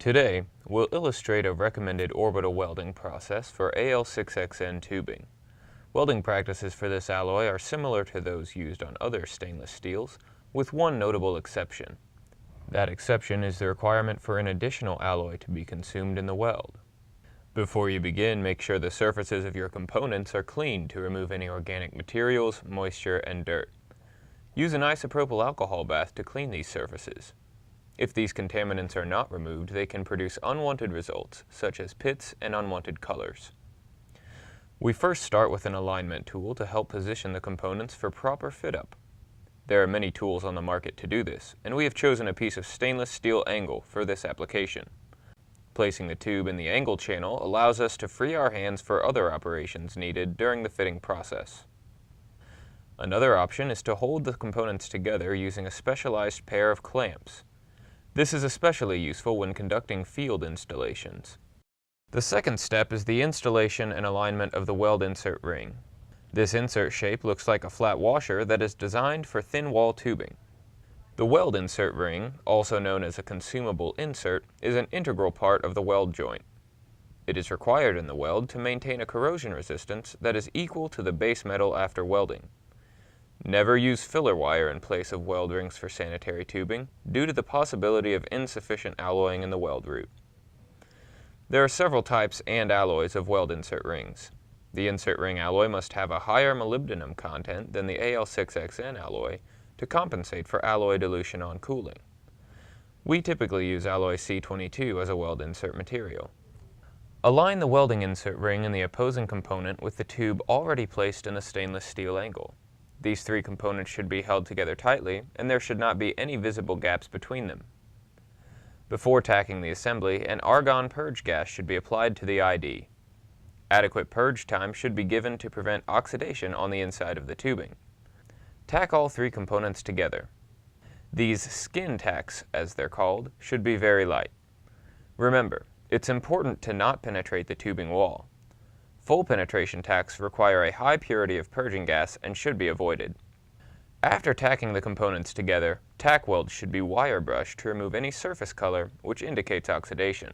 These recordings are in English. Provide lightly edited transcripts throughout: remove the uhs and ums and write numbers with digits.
Today, we'll illustrate a recommended orbital welding process for AL6XN tubing. Welding practices for this alloy are similar to those used on other stainless steels, with one notable exception. That exception is the requirement for an additional alloy to be consumed in the weld. Before you begin, make sure the surfaces of your components are clean to remove any organic materials, moisture, and dirt. Use an isopropyl alcohol bath to clean these surfaces. If these contaminants are not removed, they can produce unwanted results, such as pits and unwanted colors. We first start with an alignment tool to help position the components for proper fit-up. There are many tools on the market to do this, and we have chosen a piece of stainless steel angle for this application. Placing the tube in the angle channel allows us to free our hands for other operations needed during the fitting process. Another option is to hold the components together using a specialized pair of clamps. This is especially useful when conducting field installations. The second step is the installation and alignment of the weld insert ring. This insert shape looks like a flat washer that is designed for thin wall tubing. The weld insert ring, also known as a consumable insert, is an integral part of the weld joint. It is required in the weld to maintain a corrosion resistance that is equal to the base metal after welding. Never use filler wire in place of weld rings for sanitary tubing due to the possibility of insufficient alloying in the weld root. There are several types and alloys of weld insert rings. The insert ring alloy must have a higher molybdenum content than the AL6XN alloy to compensate for alloy dilution on cooling. We typically use alloy C22 as a weld insert material. Align the welding insert ring in the opposing component with the tube already placed in the stainless steel angle. These three components should be held together tightly, and there should not be any visible gaps between them. Before tacking the assembly, an argon purge gas should be applied to the ID. Adequate purge time should be given to prevent oxidation on the inside of the tubing. Tack all three components together. These skin tacks, as they're called, should be very light. Remember, it's important to not penetrate the tubing wall. Full penetration tacks require a high purity of purging gas and should be avoided. After tacking the components together, tack welds should be wire brushed to remove any surface color which indicates oxidation.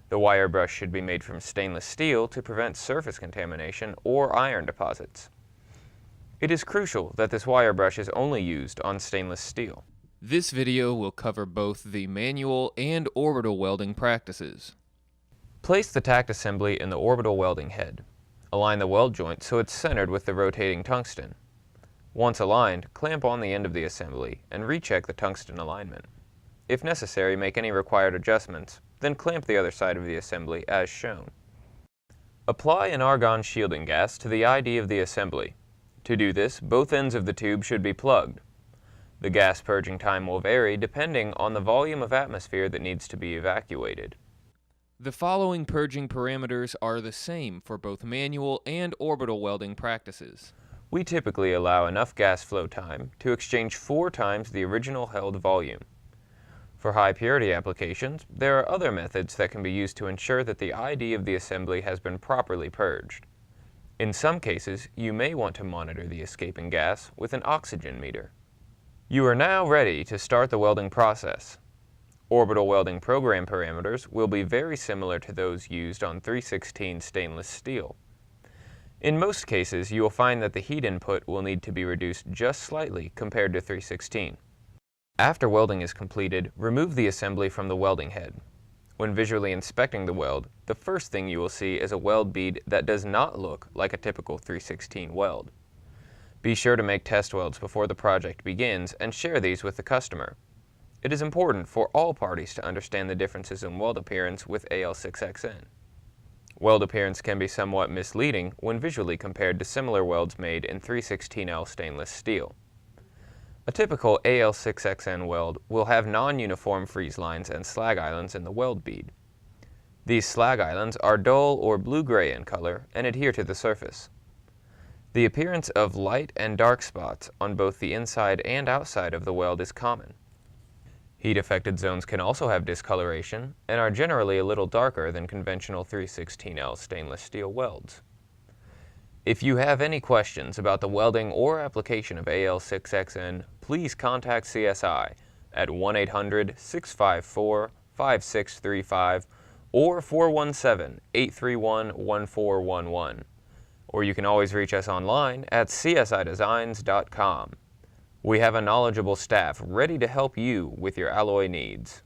The wire brush should be made from stainless steel to prevent surface contamination or iron deposits. It is crucial that this wire brush is only used on stainless steel. This video will cover both the manual and orbital welding practices. Place the tacked assembly in the orbital welding head. Align the weld joint so it's centered with the rotating tungsten. Once aligned, clamp on the end of the assembly and recheck the tungsten alignment. If necessary, make any required adjustments, then clamp the other side of the assembly as shown. Apply an argon shielding gas to the ID of the assembly. To do this, both ends of the tube should be plugged. The gas purging time will vary depending on the volume of atmosphere that needs to be evacuated. The following purging parameters are the same for both manual and orbital welding practices. We typically allow enough gas flow time to exchange 4 times the original held volume. For high purity applications, there are other methods that can be used to ensure that the ID of the assembly has been properly purged. In some cases, you may want to monitor the escaping gas with an oxygen meter. You are now ready to start the welding process. Orbital welding program parameters will be very similar to those used on 316 stainless steel. In most cases, you will find that the heat input will need to be reduced just slightly compared to 316. After welding is completed, remove the assembly from the welding head. When visually inspecting the weld, the first thing you will see is a weld bead that does not look like a typical 316 weld. Be sure to make test welds before the project begins and share these with the customer. It is important for all parties to understand the differences in weld appearance with AL6XN. Weld appearance can be somewhat misleading when visually compared to similar welds made in 316L stainless steel. A typical AL6XN weld will have non-uniform freeze lines and slag islands in the weld bead. These slag islands are dull or blue-gray in color and adhere to the surface. The appearance of light and dark spots on both the inside and outside of the weld is common. Heat-affected zones can also have discoloration and are generally a little darker than conventional 316L stainless steel welds. If you have any questions about the welding or application of AL6XN, please contact CSI at 1-800-654-4600. 417-831-5635 or 417-831-1411. Or you can always reach us online at csidesigns.com. We have a knowledgeable staff ready to help you with your alloy needs.